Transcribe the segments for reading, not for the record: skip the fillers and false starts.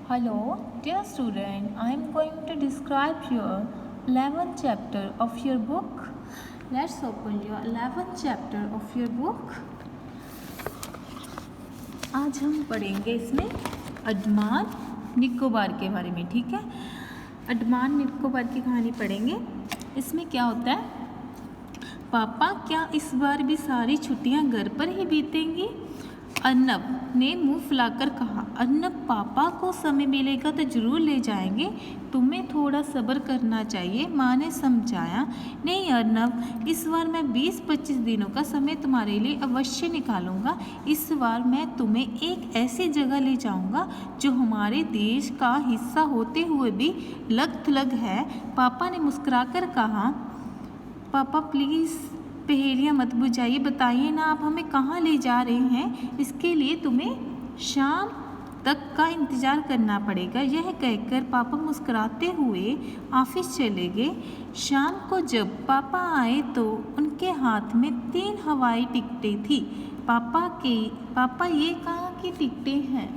Hello, dear student. I am going to describe your 11th chapter of your book. Let's open your 11th chapter of your book. आज हम पढ़ेंगे इसमें अंडमान निकोबार के बारे में, ठीक है। अंडमान निकोबार की कहानी पढ़ेंगे। इसमें क्या होता है, पापा क्या इस बार भी सारी छुट्टियां घर पर ही बीतेंगी? अर्नब ने मुंह फुलाकर कहा। अर्नब, पापा को समय मिलेगा तो जरूर ले जाएंगे, तुम्हें थोड़ा सब्र करना चाहिए, माँ ने समझाया। नहीं अर्नब, इस बार मैं 20-25 दिनों का समय तुम्हारे लिए अवश्य निकालूंगा। इस बार मैं तुम्हें एक ऐसी जगह ले जाऊंगा जो हमारे देश का हिस्सा होते हुए भी लग थलग है। पापा ने मुस्कुराकर कहा। पापा प्लीज़ पहेलियाँ मत बुझाइए, बताइए ना आप हमें कहाँ ले जा रहे हैं। इसके लिए तुम्हें शाम तक का इंतज़ार करना पड़ेगा। यह कहकर पापा मुस्कुराते हुए ऑफिस चले गए। शाम को जब पापा आए तो उनके हाथ में 3 हवाई टिकटें थी। पापा ये कहाँ की टिकटें हैं?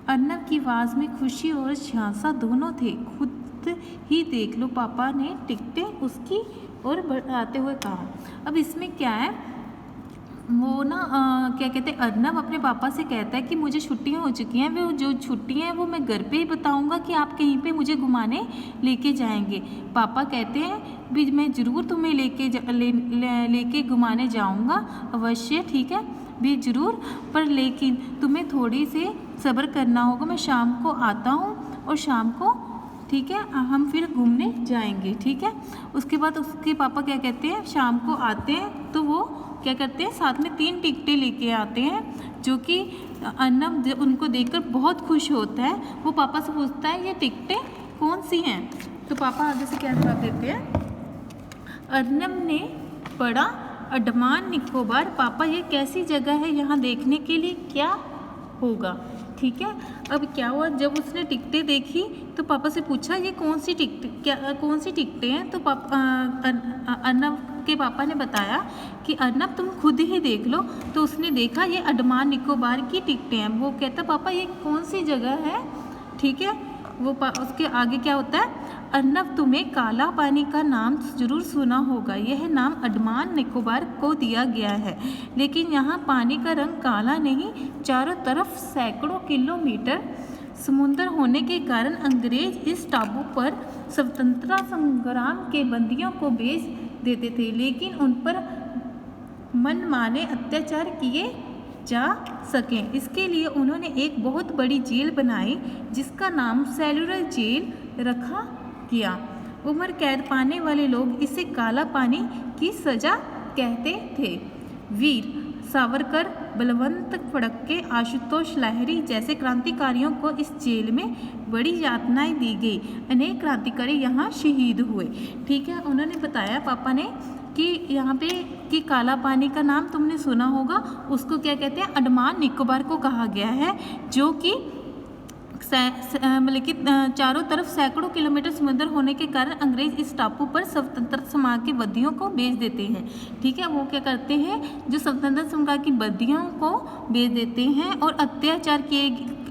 अर्नब की आवाज़ में खुशी और झांसा दोनों थे। खुद ही देख लो, पापा ने टिकटें उसकी और बढ़ाते हुए कहा। अब इसमें क्या है, वो ना क्या कहते हैं, अर्नब अपने पापा से कहता है कि मुझे छुट्टियां हो चुकी हैं, वो जो छुट्टियां हैं वो मैं घर पे ही बताऊंगा कि आप कहीं पे मुझे घुमाने लेके जाएंगे। पापा कहते हैं भी मैं ज़रूर तुम्हें लेके घुमाने जाऊंगा, अवश्य, ठीक है भी ज़रूर, पर लेकिन तुम्हें थोड़ी से सब्र करना होगा। मैं शाम को आता हूँ और शाम को, ठीक है, हम फिर घूमने जाएंगे, ठीक है। उसके बाद उसके पापा क्या कहते हैं, शाम को आते हैं तो वो क्या करते हैं, साथ में 3 टिकटें लेके आते हैं, जो कि अर्नब उनको देखकर बहुत खुश होता है। वो पापा से पूछता है ये टिकटें कौन सी हैं? तो पापा आगे से क्या जवाब देते हैं, अर्नब ने पढ़ा अंडमान निकोबार। पापा ये कैसी जगह है, यहाँ देखने के लिए क्या होगा? ठीक है। अब क्या हुआ, जब उसने टिकटें देखी तो पापा से पूछा ये कौन सी टिकटें हैं? तो अर्नब के पापा ने बताया कि अर्नब तुम खुद ही देख लो। तो उसने देखा ये अंडमान निकोबार की टिकटें हैं। वो कहता पापा ये कौन सी जगह है, ठीक है। वो उसके आगे क्या होता है, अर्नब तुम्हें काला पानी का नाम जरूर सुना होगा। यह नाम अंडमान निकोबार को दिया गया है, लेकिन यहाँ पानी का रंग काला नहीं, चारों तरफ सैकड़ों किलोमीटर समुद्र होने के कारण अंग्रेज इस टापू पर स्वतंत्रता संग्राम के बंदियों को भेज देते थे, लेकिन उन पर मनमाने अत्याचार किए जा सकें, इसके लिए उन्होंने एक बहुत बड़ी जेल बनाई जिसका नाम सेलुलर जेल रखा गया। उम्र कैद पाने वाले लोग इसे काला पानी की सजा कहते थे। वीर सावरकर, बलवंत फड़के, आशुतोष लाहिरी जैसे क्रांतिकारियों को इस जेल में बड़ी यातनाएं दी गई। अनेक क्रांतिकारी यहाँ शहीद हुए, ठीक है। उन्होंने बताया पापा ने कि यहाँ पे कि काला पानी का नाम तुमने सुना होगा, उसको क्या कहते हैं, अंडमान निकोबार को कहा गया है, जो कि मतलब कि चारों तरफ सैकड़ों किलोमीटर समुद्र होने के कारण अंग्रेज इस टापू पर स्वतंत्रता संग्राम के बंदियों को भेज देते हैं, ठीक है। वो क्या करते हैं, जो स्वतंत्रता संग्राम की बंदियों को भेज देते हैं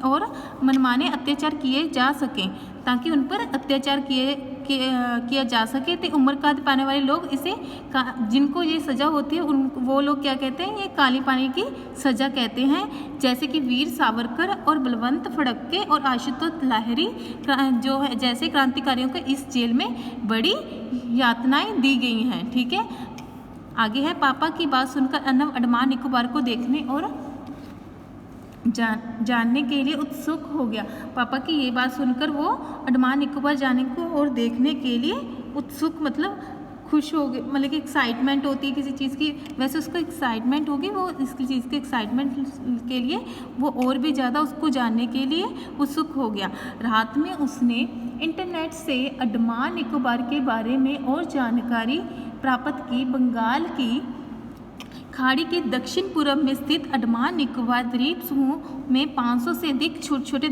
और मनमाने अत्याचार किए जा सकें, ताकि उन पर अत्याचार किया जा सके। तो उम्र कैद पाने वाले लोग इसे जिनको ये सज़ा होती है वो लोग क्या कहते हैं, ये काली पानी की सज़ा कहते हैं। जैसे कि वीर सावरकर और बलवंत फड़के और आशुतोष लाहिरी जो है जैसे क्रांतिकारियों को इस जेल में बड़ी यातनाएं दी गई हैं, ठीक है। आगे है, पापा की बात सुनकर अर्नब अंडमान निकोबार को देखने और जानने के लिए उत्सुक हो गया। पापा की ये बात सुनकर वो अंडमान निकोबार जाने को और देखने के लिए उत्सुक, मतलब खुश हो गए, मतलब कि एक्साइटमेंट होती है किसी चीज़ की, वैसे उसको एक्साइटमेंट होगी, वो इसकी चीज़ के एक्साइटमेंट के लिए वो और भी ज़्यादा उसको जानने के लिए उत्सुक हो गया। रात में उसने इंटरनेट से अंडमान निकोबार के बारे में और जानकारी प्राप्त की। बंगाल की खाड़ी के दक्षिण पूर्व में स्थित अंडमान निकोबार द्वीप समूह में 500 से अधिक छोटे छोटे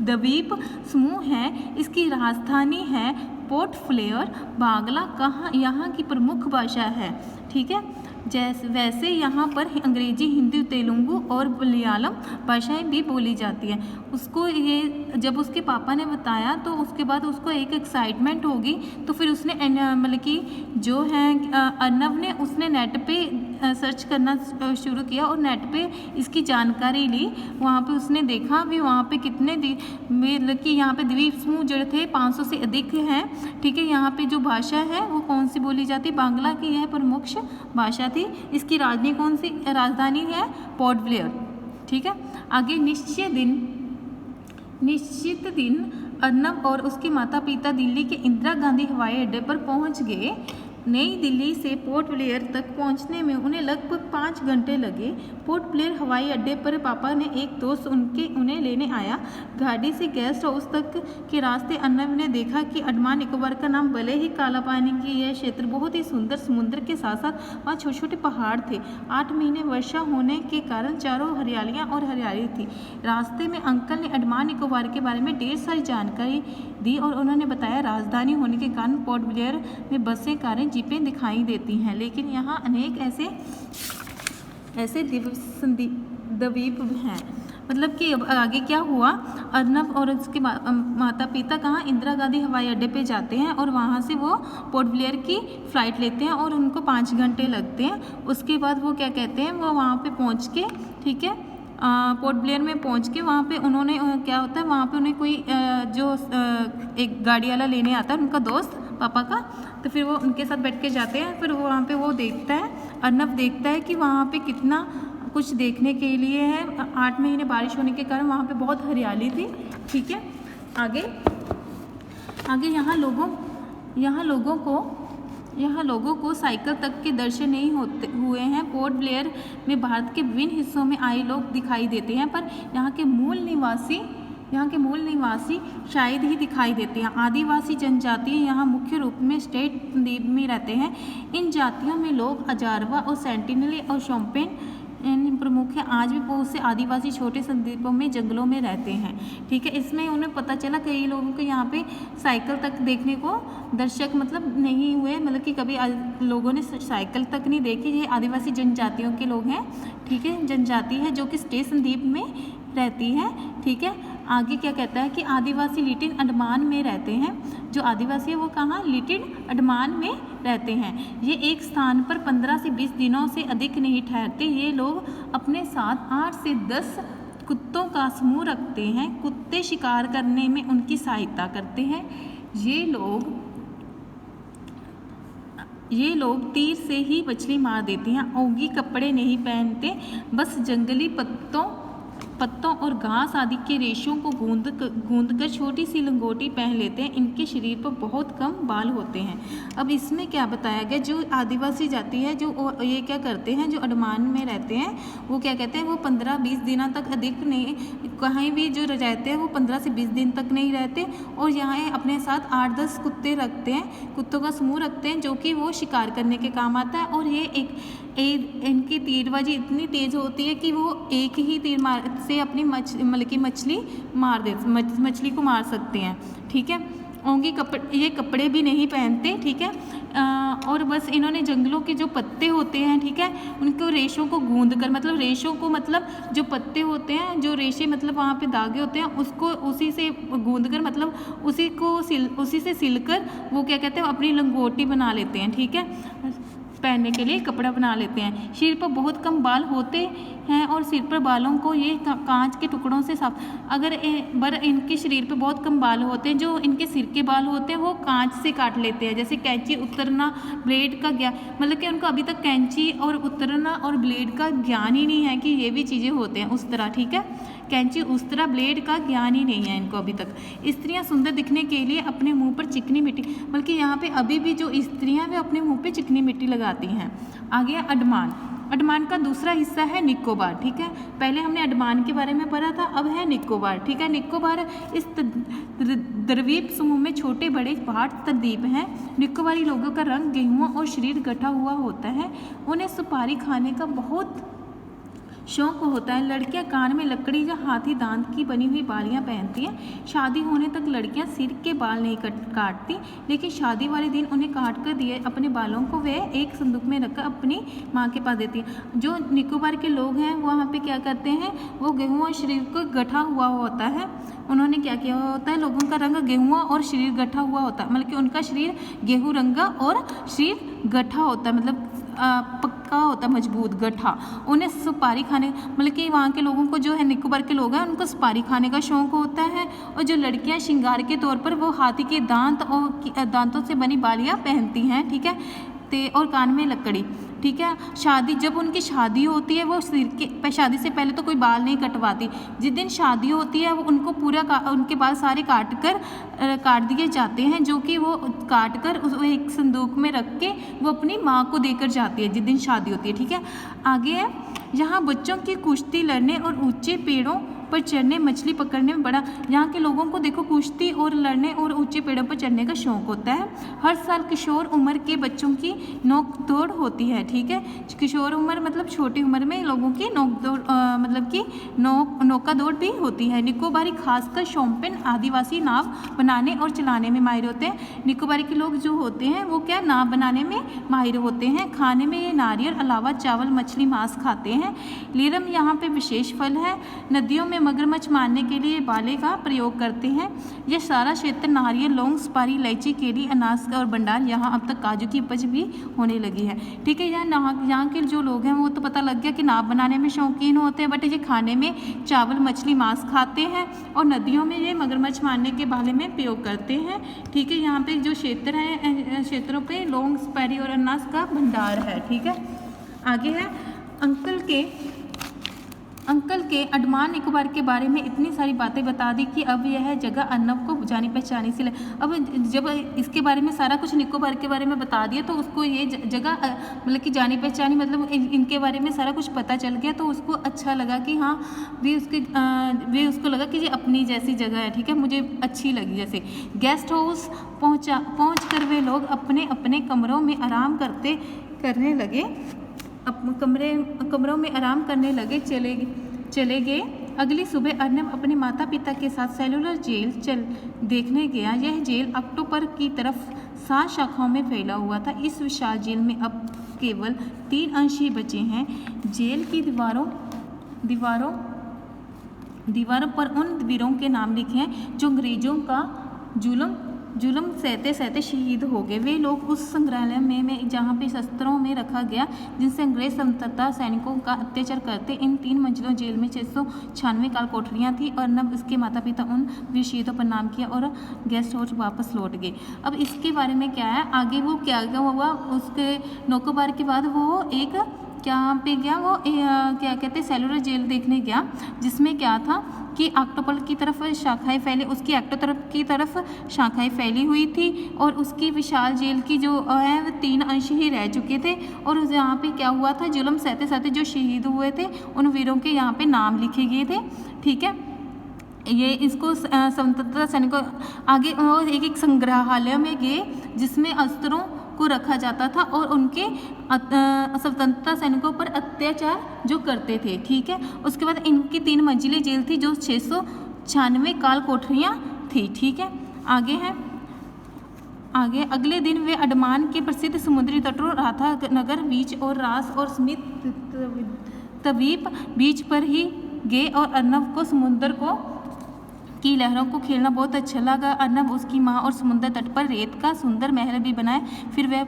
द्वीप समूह हैं। इसकी राजधानी है पोर्ट फ्लेयर। बांग्ला यहाँ की प्रमुख भाषा है, ठीक है। जैसे वैसे यहाँ पर अंग्रेजी, हिंदी, तेलुगु और मलयालम भाषाएं भी बोली जाती हैं। उसको ये जब उसके पापा ने बताया तो उसके बाद उसको एक एक्साइटमेंट होगी, तो फिर उसने मतलब कि जो है अर्नव ने उसने नेट पे सर्च करना शुरू किया और नेट पे इसकी जानकारी ली। वहाँ पे उसने देखा भी वहाँ पे कितने मतलब कि यहाँ पे द्वीप समूह जो थे 500 से अधिक हैं, ठीक है। यहाँ पे जो भाषा है वो कौन सी बोली जाती है, बांग्ला की यह प्रमुख भाषा थी। इसकी राजधानी कौन सी राजधानी है, पोर्ट ब्लेयर, ठीक है। आगे निश्चित दिन अर्नब और उसके माता पिता दिल्ली के इंदिरा गांधी हवाई अड्डे पर पहुंच गए। नई दिल्ली से पोर्ट ब्लेयर तक पहुंचने में उन्हें लगभग 5 घंटे लगे। पोर्ट ब्लेयर हवाई अड्डे पर पापा ने एक दोस्त उन्हें लेने आया। गाड़ी से गेस्ट हाउस तक के रास्ते अर्नब ने देखा कि अंडमान निकोबार का नाम भले ही काला पानी की यह क्षेत्र बहुत ही सुंदर समुद्र के साथ साथ वहाँ छोटे छोटे पहाड़ थे। 8 महीने वर्षा होने के कारण चारों हरियालियाँ और हरियाली थी। रास्ते में अंकल ने अंडमान निकोबार के बारे में ढेर सारी जानकारी दी और उन्होंने बताया राजधानी होने के कारण पोर्ट ब्लेयर में बसें, कारें, जीपें दिखाई देती हैं, लेकिन यहाँ अनेक ऐसे द्वीप हैं। मतलब कि अब आगे क्या हुआ, अर्नब और उसके माता पिता कहाँ इंदिरा गांधी हवाई अड्डे पे जाते हैं और वहाँ से वो पोर्ट ब्लेयर की फ़्लाइट लेते हैं और उनको 5 घंटे लगते हैं। उसके बाद वो क्या कहते हैं, वो वहाँ पे पहुँच के, ठीक है, पोर्ट ब्लेयर में पहुँच के वहाँ पे उन्होंने क्या होता है, वहाँ पे उन्हें कोई एक गाड़ी वाला लेने आता है, उनका दोस्त पापा का, तो फिर वो उनके साथ बैठ के जाते हैं। फिर वो वहाँ पे वो देखता है, अर्नब देखता है कि वहाँ पे कितना कुछ देखने के लिए है। 8 महीने बारिश होने के कारण वहाँ पे बहुत हरियाली थी, ठीक है। आगे यहाँ लोगों को साइकिल तक के दर्शन नहीं हुए हैं। पोर्ट ब्लेयर में भारत के विभिन्न हिस्सों में आए लोग दिखाई देते हैं, पर यहाँ के मूल निवासी शायद ही दिखाई देते हैं। आदिवासी जनजातियाँ यहाँ मुख्य रूप में स्टेट द्वीप में रहते हैं। इन जातियों में लोग अजारवा और सेंटिनली और शोम्पेन प्रमुख है। आज भी बहुत से आदिवासी छोटे संद्वीपों में जंगलों में रहते हैं, ठीक है। इसमें उन्हें पता चला कई लोगों को यहाँ पे साइकिल तक देखने को दर्शक मतलब नहीं हुए, मतलब कि कभी लोगों ने साइकिल तक नहीं देखी। ये आदिवासी जनजातियों के लोग हैं, ठीक है, जनजाति है जो कि स्टेट संद्वीप में रहती है, ठीक है। आगे क्या कहता है कि आदिवासी लिटिल अंडमान में रहते हैं। जो आदिवासी है वो कहाँ, लिटिल अंडमान में रहते हैं। ये एक स्थान पर 15 से 20 दिनों से अधिक नहीं ठहरते। ये लोग अपने साथ 8 से 10 कुत्तों का समूह रखते हैं। कुत्ते शिकार करने में उनकी सहायता करते हैं। ये लोग तीर से ही मछली मार देते हैं। ओगी कपड़े नहीं पहनते, बस जंगली पत्तों और घास आदि के रेशों को गूंदकर छोटी सी लंगोटी पहन लेते हैं। इनके शरीर पर बहुत कम बाल होते हैं। अब इसमें क्या बताया गया, जो आदिवासी जाति है जो ये क्या करते हैं, जो अंडमान में रहते हैं वो क्या कहते हैं, वो 15-20 दिनों तक अधिक नहीं, कहीं भी जो रहते हैं वो 15 से 20 दिन तक नहीं रहते। और यहाँ अपने साथ 8-10 कुत्ते रखते हैं, कुत्तों का समूह रखते हैं जो कि वो शिकार करने के काम आता है। और ये इनकी तीरबाजी इतनी तेज़ होती है कि वो एक ही तीर से अपनी मछली को मार सकते हैं, ठीक है। ओंगी ये कपड़े भी नहीं पहनते, ठीक है। और बस इन्होंने जंगलों के जो पत्ते होते हैं, ठीक है, उनको रेशों को गूंदकर, मतलब जो पत्ते होते हैं, जो रेशे मतलब वहाँ पे धागे होते हैं, उसको उसी से गूंदकर मतलब उसी से सिलकर वो क्या कहते हैं, अपनी लंगोटी बना लेते हैं, ठीक है, पहनने के लिए कपड़ा बना लेते हैं। सिर पर बहुत कम बाल होते हैं और सिर पर बालों को ये कांच के टुकड़ों से साफ, इनके शरीर पे बहुत कम बाल होते हैं। जो इनके सिर के बाल होते हैं वो कांच से काट लेते हैं। जैसे कैंची उतरना, ब्लेड का ज्ञान, मतलब कि उनको अभी तक कैंची और उतरना और ब्लेड का ज्ञान ही नहीं है कि ये भी चीज़ें होते हैं उस तरह, ठीक है। कैंची उस तरह, ब्लेड का ज्ञान ही नहीं है इनको अभी तक। स्त्रियां सुंदर दिखने के लिए अपने मुंह पर चिकनी मिट्टी, बल्कि यहाँ पे अभी भी जो स्त्रियां वे अपने मुंह पे चिकनी मिट्टी लगाती हैं। आगे अंडमान का दूसरा हिस्सा है निकोबार, ठीक है। पहले हमने अंडमान के बारे में पढ़ा था, अब है निकोबार, ठीक है। निकोबार इस द्वीप समूह में छोटे बड़े पहाड़ द्वीप हैं। निकोबारी लोगों का रंग गेहुआ और शरीर गठा हुआ होता है। उन्हें सुपारी खाने का बहुत शौक होता है। लड़कियां कान में लकड़ी या हाथी दांत की बनी हुई बालियां पहनती हैं। शादी होने तक लड़कियां सिर के बाल नहीं काटती, लेकिन शादी वाले दिन उन्हें काट कर दिए अपने बालों को वे एक संदूक में रखकर अपनी माँ के पास देती हैं। जो निकोबार के लोग हैं वहाँ पे क्या करते हैं, वो गेहूँ और शरीर को गठा हुआ होता है। उन्होंने क्या किया होता है, लोगों का रंग गेहूँ और शरीर गठा हुआ होता है, मतलब कि उनका शरीर गेहूँ रंगा और शरीर गठा होता है, मतलब पक्का होता है, मजबूत गठा। उन्हें सुपारी खाने, मतलब कि वहाँ के लोगों को जो है निकोबार के लोग हैं उनको सुपारी खाने का शौक होता है। और जो लड़कियाँ श्रृंगार के तौर पर वो हाथी के दांत और दांतों से बनी बालियाँ पहनती हैं, ठीक है, और कान में लकड़ी, ठीक है। शादी, जब उनकी शादी होती है वो सिर के, शादी से पहले तो कोई बाल नहीं कटवाती। जिस दिन शादी होती है वो उनको उनके बाल सारे काट दिए जाते हैं, जो कि वो काट कर उस एक संदूक में रख के वो अपनी माँ को देकर जाती है जिस दिन शादी होती है, ठीक है। आगे है, यहाँ बच्चों की कुश्ती लड़ने और ऊंचे पेड़ों पर चढ़ने, मछली पकड़ने में बड़ा, यहाँ के लोगों को देखो कुश्ती और लड़ने और ऊंचे पेड़ों पर चढ़ने का शौक होता है। हर साल किशोर उम्र के बच्चों की नोक दौड़ होती है, ठीक है। किशोर उम्र मतलब छोटी उम्र में लोगों की नोक दौड़, मतलब कि नौका दौड़ भी होती है। निकोबारी खासकर शौपिन आदिवासी नाव बनाने और चलाने में माहिर होते हैं। निकोबारी के लोग जो होते हैं वो क्या, नाव बनाने में माहिर होते हैं। खाने में ये नारियल अलावा चावल, मछली, मांस खाते हैं। लीरम यहाँ पे विशेष फल है। नदियों में मगरमच्छ मारने के लिए बाले का प्रयोग करते हैं। यह सारा क्षेत्र नारियल, लौंग, सुपारी, इलायची, केली, अनाज और भंडार, यहाँ अब तक काजू की उपज भी होने लगी है, ठीक है। यहाँ के जो लोग हैं वो तो पता लग गया कि नाव बनाने में शौकीन होते हैं, बट ये खाने में चावल, मछली, मांस खाते हैं और नदियों में ये मगरमच्छ मारने के बाले में प्रयोग करते हैं, ठीक है। यहाँ पे जो क्षेत्र है, क्षेत्रों पे लौंग, सुपारी और अनाज का भंडार है, ठीक है। आगे है, अंकल के अंडमान निकोबार के बारे में इतनी सारी बातें बता दी कि अब यह जगह अर्नब को जानी पहचानी से अब जब इसके बारे में सारा कुछ निकोबार के बारे में बता दिया तो उसको ये जगह मतलब कि जानी पहचानी, मतलब इनके बारे में सारा कुछ पता चल गया, तो उसको अच्छा लगा कि हाँ भी उसको लगा कि ये अपनी जैसी जगह है, ठीक है, मुझे अच्छी लगी। जैसे गेस्ट हाउस पहुँच कर वे लोग अपने अपने कमरों में आराम करने लगे, कमरों में आराम करने लगे, चले गए। अगली सुबह अर्नब अपने माता पिता के साथ सेलुलर जेल देखने गया। यह जेल अक्टूबर की तरफ 7 शाखाओं में फैला हुआ था। इस विशाल जेल में अब केवल 3 अंश ही बचे हैं। जेल की दीवारों पर उन वीरों के नाम लिखे हैं जो अंग्रेजों का जुल्म सहते सहते शहीद हो गए। वे लोग उस संग्रहालय में जहाँ पे शस्त्रों में रखा गया जिनसे अंग्रेज स्वतंत्रता सैनिकों का अत्याचार करते। इन 3 मंजिलों जेल में 696 काल कोठरियाँ थी और नब उसके माता पिता उन वीर शहीदों पर नाम किया और गेस्ट हाउस वापस लौट गए। अब इसके बारे में क्या है, आगे वो क्या हुआ, उसके निकोबार के बाद वो एक क्या पे गया, वो क्या कहते हैं सेलुलर जेल देखने गया, जिसमें क्या था कि अक्टोबर की तरफ शाखाएं फैली, उसकी अक्टोबर की तरफ शाखाएं फैली हुई थी और उसकी विशाल जेल की जो है वो 3 अंश ही रह चुके थे। और यहाँ पे क्या हुआ था, जुल्म सहते सहते जो शहीद हुए थे उन वीरों के यहाँ पे नाम लिखे गए थे, ठीक है। ये इसको स्वतंत्रता सैनिकों आगे एक संग्रहालय में गए जिसमें अस्त्रों को रखा जाता था और उनके स्वतंत्रता सैनिकों पर अत्याचार जो करते थे, ठीक है। उसके बाद इनकी 3 मंजिली जेल थी जो 696 काल कोठरियाँ थी, ठीक है। आगे अगले दिन वे अंडमान के प्रसिद्ध समुद्री तटों राधा नगर बीच और रास और स्मिथ द्वीप बीच पर ही गए और अर्नब को समुद्र की लहरों को खेलना बहुत अच्छा लगा। अर्नब, उसकी माँ और समुद्र तट पर रेत का सुंदर महल भी बनाए। फिर वह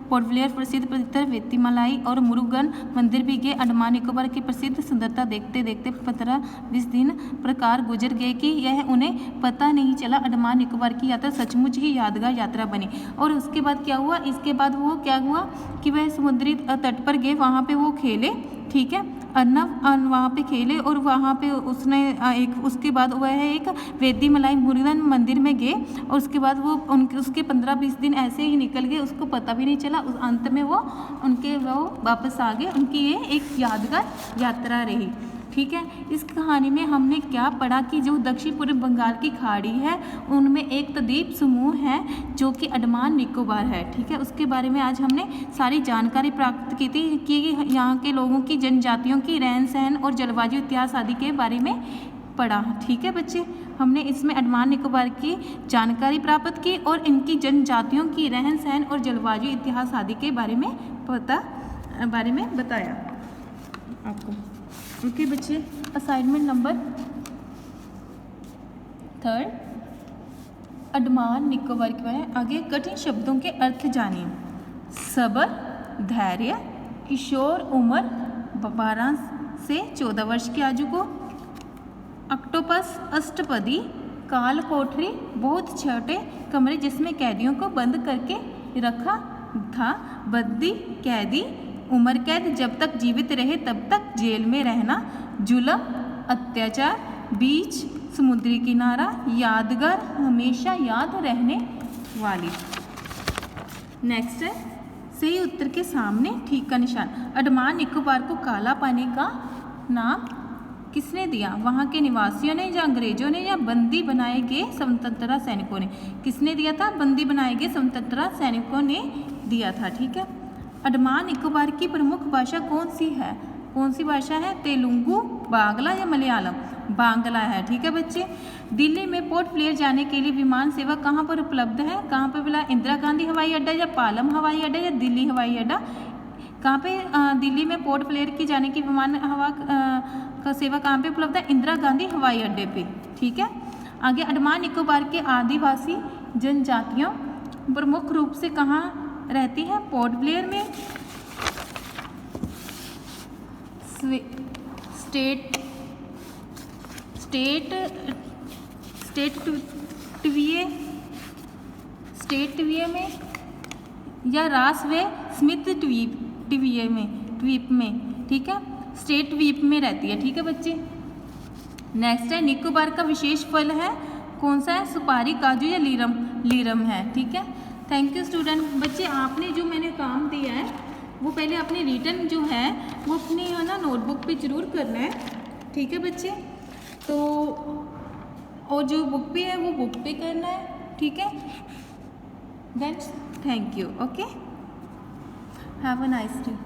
पोर्ट ब्लेयर प्रसिद्ध पवित्र वेतिमलाई और मुरुगन मंदिर भी गए। अंडमान निकोबार की प्रसिद्ध सुंदरता देखते देखते 15-20 दिन प्रकार गुजर गए कि यह उन्हें पता नहीं चला। अंडमान निकोबार की यात्रा सचमुच ही यादगार यात्रा बनी। और उसके बाद क्या हुआ, इसके बाद वो क्या हुआ कि वह समुद्री तट पर गए, वहाँ पे वो खेले, ठीक है। अर्नब वहाँ पे खेले और वहाँ पे उसके बाद वह एक वेतिमलाई मुरुगन मंदिर में गए और उसके बाद वो उसके 15-20 दिन ऐसे ही निकल गए, उसको पता भी नहीं चला। उस अंत में वो वापस आ गए। उनकी ये एक यादगार यात्रा रही, ठीक है। इस कहानी में हमने क्या पढ़ा कि जो दक्षिण पूर्व बंगाल की खाड़ी है उनमें एक द्वीप समूह है जो कि अंडमान निकोबार है, ठीक है। उसके बारे में आज हमने सारी जानकारी प्राप्त की थी कि यहाँ के लोगों की, जनजातियों की रहन सहन और जलवायु इतिहास आदि के बारे में पढ़ा, ठीक है बच्चे। हमने इसमें अंडमान निकोबार की जानकारी प्राप्त की और इनकी जनजातियों की रहन सहन और जलवायु इतिहास आदि के बारे में बताया आपको। ओके बच्चे, असाइनमेंट नंबर 3 अंडमान निकोबार के बारे में। आगे कठिन शब्दों के अर्थ जानिए। सब्र, धैर्य, किशोर उम्र 12 से 14 वर्ष की आयु को, ऑक्टोपस, अष्टपदी, काल कोठरी, बहुत छोटे कमरे जिसमें कैदियों को बंद करके रखा था, बंदी, कैदी, उम्र कैद, जब तक जीवित रहे तब तक जेल में रहना, जुल्म, अत्याचार, बीच, समुद्री किनारा, यादगार, हमेशा याद रहने वाली। नेक्स्ट है सही उत्तर के सामने ठीक का निशान। अंडमान निकोबार को काला पानी का नाम किसने दिया? वहाँ के निवासियों ने या अंग्रेजों ने या बंदी बनाए गए स्वतंत्रता सैनिकों ने? किसने दिया था? बंदी बनाए गए स्वतंत्रता सैनिकों ने दिया था, ठीक है। अंडमान निकोबार की प्रमुख भाषा कौन सी है? कौन सी भाषा है? तेलुगु, बांग्ला या मलयालम? बांग्ला है, ठीक है बच्चे। दिल्ली में पोर्ट ब्लेयर जाने के लिए विमान सेवा कहाँ पर उपलब्ध है? कहाँ पर मिला? इंदिरा गांधी हवाई अड्डा या पालम हवाई अड्डा या दिल्ली हवाई अड्डा? कहाँ पे? दिल्ली में पोर्ट ब्लेयर की जाने की विमान हवा का सेवा कहाँ पे उपलब्ध है? इंदिरा गांधी हवाई अड्डे पे, ठीक है। आगे अंडमान निकोबार के आदिवासी जनजातियों प्रमुख रूप से कहाँ रहती है? पोर्ट ब्लेयर में, स्टेट ट्वीए में या रास वे स्मिथ द्वीप में, ठीक है। स्टेट द्वीप में रहती है, ठीक है बच्चे। नेक्स्ट है निकोबार का विशेष फल है कौन सा है? सुपारी, काजू या लीरम है, ठीक है। Thank you student. बच्चे आपने जो मैंने काम दिया है वो पहले अपने रिटर्न जो है वो अपनी है ना नोटबुक पे जरूर करना है, ठीक है बच्चे। तो और जो बुक पे है वो बुक पे करना है, ठीक है। Then thank you. Okay, have a nice day.